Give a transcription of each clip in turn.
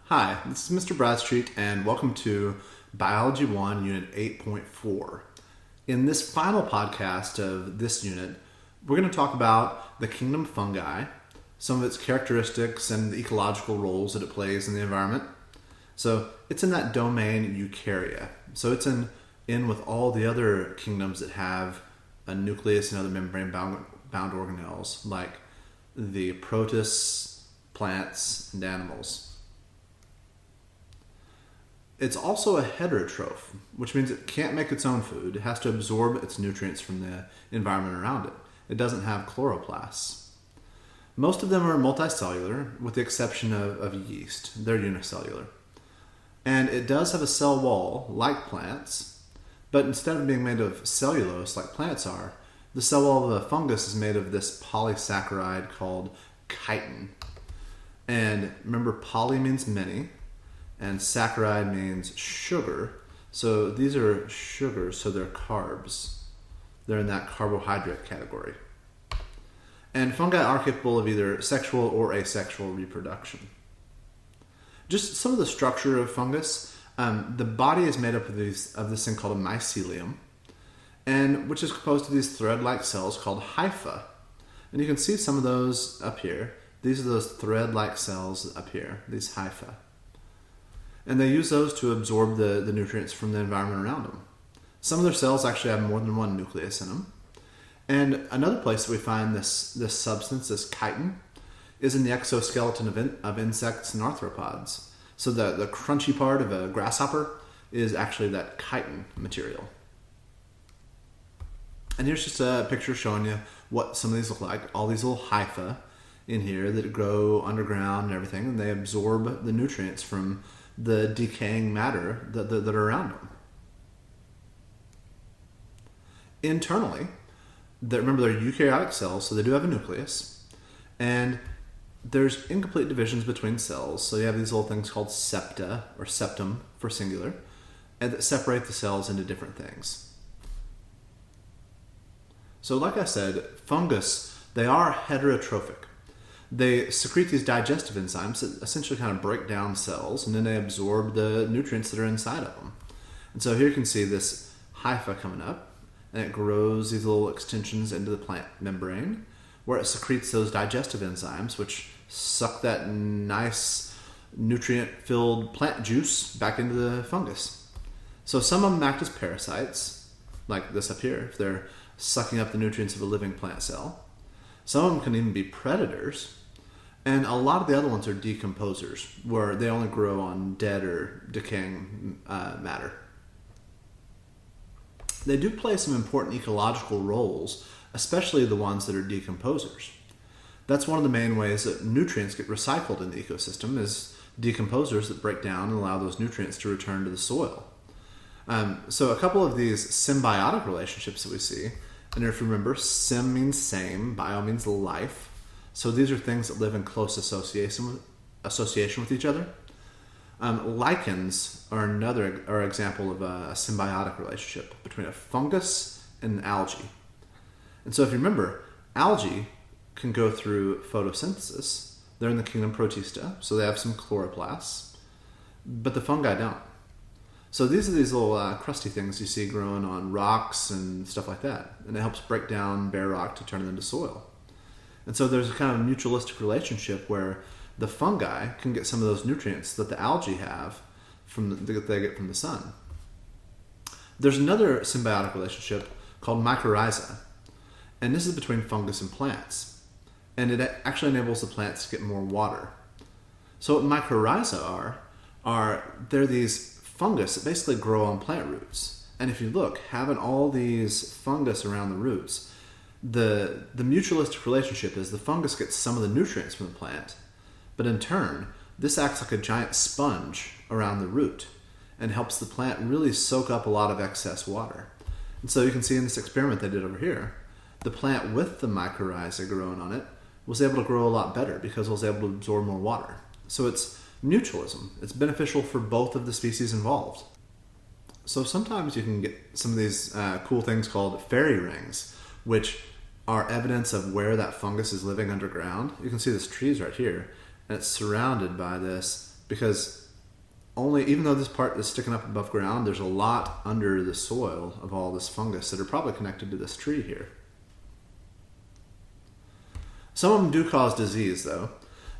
Hi, this is Mr. Bradstreet, and welcome to Biology 1, Unit 8.4. In this final podcast of this unit, we're going to talk about the kingdom fungi, some of its characteristics and the ecological roles that it plays in the environment. So it's in that domain Eukarya. So it's in with all the other kingdoms that have a nucleus and other membrane-bound organelles, like the protists, plants, and animals. It's also a heterotroph, which means it can't make its own food. It has to absorb its nutrients from the environment around it. It doesn't have chloroplasts. Most of them are multicellular, with the exception of yeast. They're unicellular. And it does have a cell wall, like plants, but instead of being made of cellulose, like plants are, the cell wall of a fungus is made of this polysaccharide called chitin. And remember, poly means many, and saccharide means sugar. So these are sugars, so they're carbs. They're in that carbohydrate category. And fungi are capable of either sexual or asexual reproduction. Just some of the structure of fungus. The body is made up of this thing called a mycelium, and which is composed of these thread-like cells called hypha. And you can see some of those up here. These are those thread-like cells up here, these hypha. And they use those to absorb the nutrients from the environment around them. Some of their cells actually have more than one nucleus in them. And another place that we find this substance, this chitin, is in the exoskeleton of insects and arthropods. So the crunchy part of a grasshopper is actually that chitin material. And here's just a picture showing you what some of these look like. All these little hypha in here that grow underground and everything, and they absorb the nutrients from the decaying matter that are around them. Internally, remember they're eukaryotic cells, so they do have a nucleus, and there's incomplete divisions between cells. So you have these little things called septa, or septum for singular, and that separate the cells into different things. So like I said, fungus, they are heterotrophic. They secrete these digestive enzymes that essentially kind of break down cells, and then they absorb the nutrients that are inside of them. And so here you can see this hypha coming up, and it grows these little extensions into the plant membrane, where it secretes those digestive enzymes, which suck that nice nutrient-filled plant juice back into the fungus. So some of them act as parasites, like this up here, if they're sucking up the nutrients of a living plant cell. Some of them can even be predators, and a lot of the other ones are decomposers, where they only grow on dead or decaying matter. They do play some important ecological roles, especially the ones that are decomposers. That's one of the main ways that nutrients get recycled in the ecosystem, is decomposers that break down and allow those nutrients to return to the soil. So a couple of these symbiotic relationships that we see, and if you remember, sym means same, bio means life. So these are things that live in close association with each other. Lichens are another example of a symbiotic relationship between a fungus and an algae. And so if you remember, algae can go through photosynthesis. They're in the kingdom Protista, so they have some chloroplasts, but the fungi don't. So these are these little crusty things you see growing on rocks and stuff like that. And it helps break down bare rock to turn it into soil. And so there's a kind of mutualistic relationship where the fungi can get some of those nutrients that the algae have that they get from the sun. There's another symbiotic relationship called mycorrhiza. And this is between fungus and plants. And it actually enables the plants to get more water. So what mycorrhiza they're these fungus that basically grow on plant roots. And if you look, having all these fungus around the roots, the mutualistic relationship is the fungus gets some of the nutrients from the plant, but in turn, this acts like a giant sponge around the root and helps the plant really soak up a lot of excess water. And so you can see in this experiment they did over here, the plant with the mycorrhiza growing on it was able to grow a lot better because it was able to absorb more water. So it's mutualism. It's beneficial for both of the species involved. So sometimes you can get some of these cool things called fairy rings, which are evidence of where that fungus is living underground. You can see this tree's right here, and it's surrounded by this because even though this part is sticking up above ground, there's a lot under the soil of all this fungus that are probably connected to this tree here. Some of them do cause disease, though.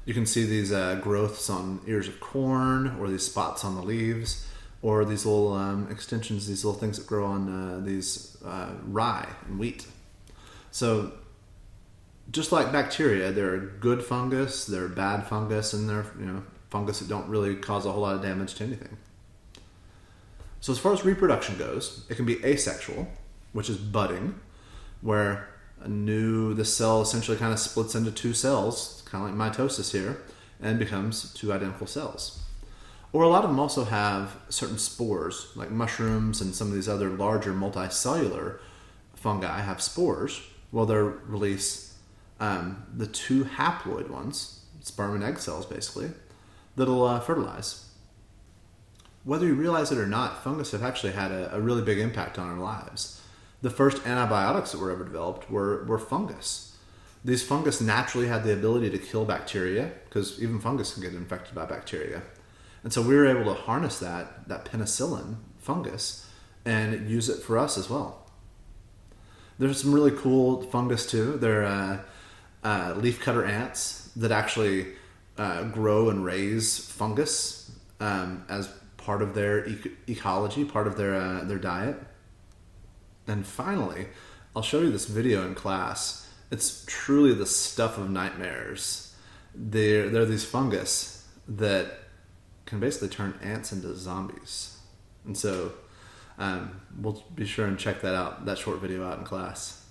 You can see these growths on ears of corn, or these spots on the leaves, or these little extensions, these little things that grow on these rye and wheat. So just like bacteria, there are good fungus, there are bad fungus, and there are fungus that don't really cause a whole lot of damage to anything. So as far as reproduction goes, it can be asexual, which is budding, where the cell essentially kind of splits into two cells, kind of like mitosis here, and becomes two identical cells. Or a lot of them also have certain spores, like mushrooms and some of these other larger multicellular fungi have spores. Well, they'll release the two haploid ones, sperm and egg cells basically, that'll fertilize. Whether you realize it or not, fungus have actually had a really big impact on our lives. The first antibiotics that were ever developed were fungus. These fungus naturally had the ability to kill bacteria, because even fungus can get infected by bacteria. And so we were able to harness that penicillin fungus and use it for us as well. There's some really cool fungus too. They're leafcutter ants that actually grow and raise fungus as part of their ecology, part of their diet. And finally, I'll show you this video in class. It's truly the stuff of nightmares. They're these fungus that can basically turn ants into zombies. And so we'll be sure and check that short video out in class.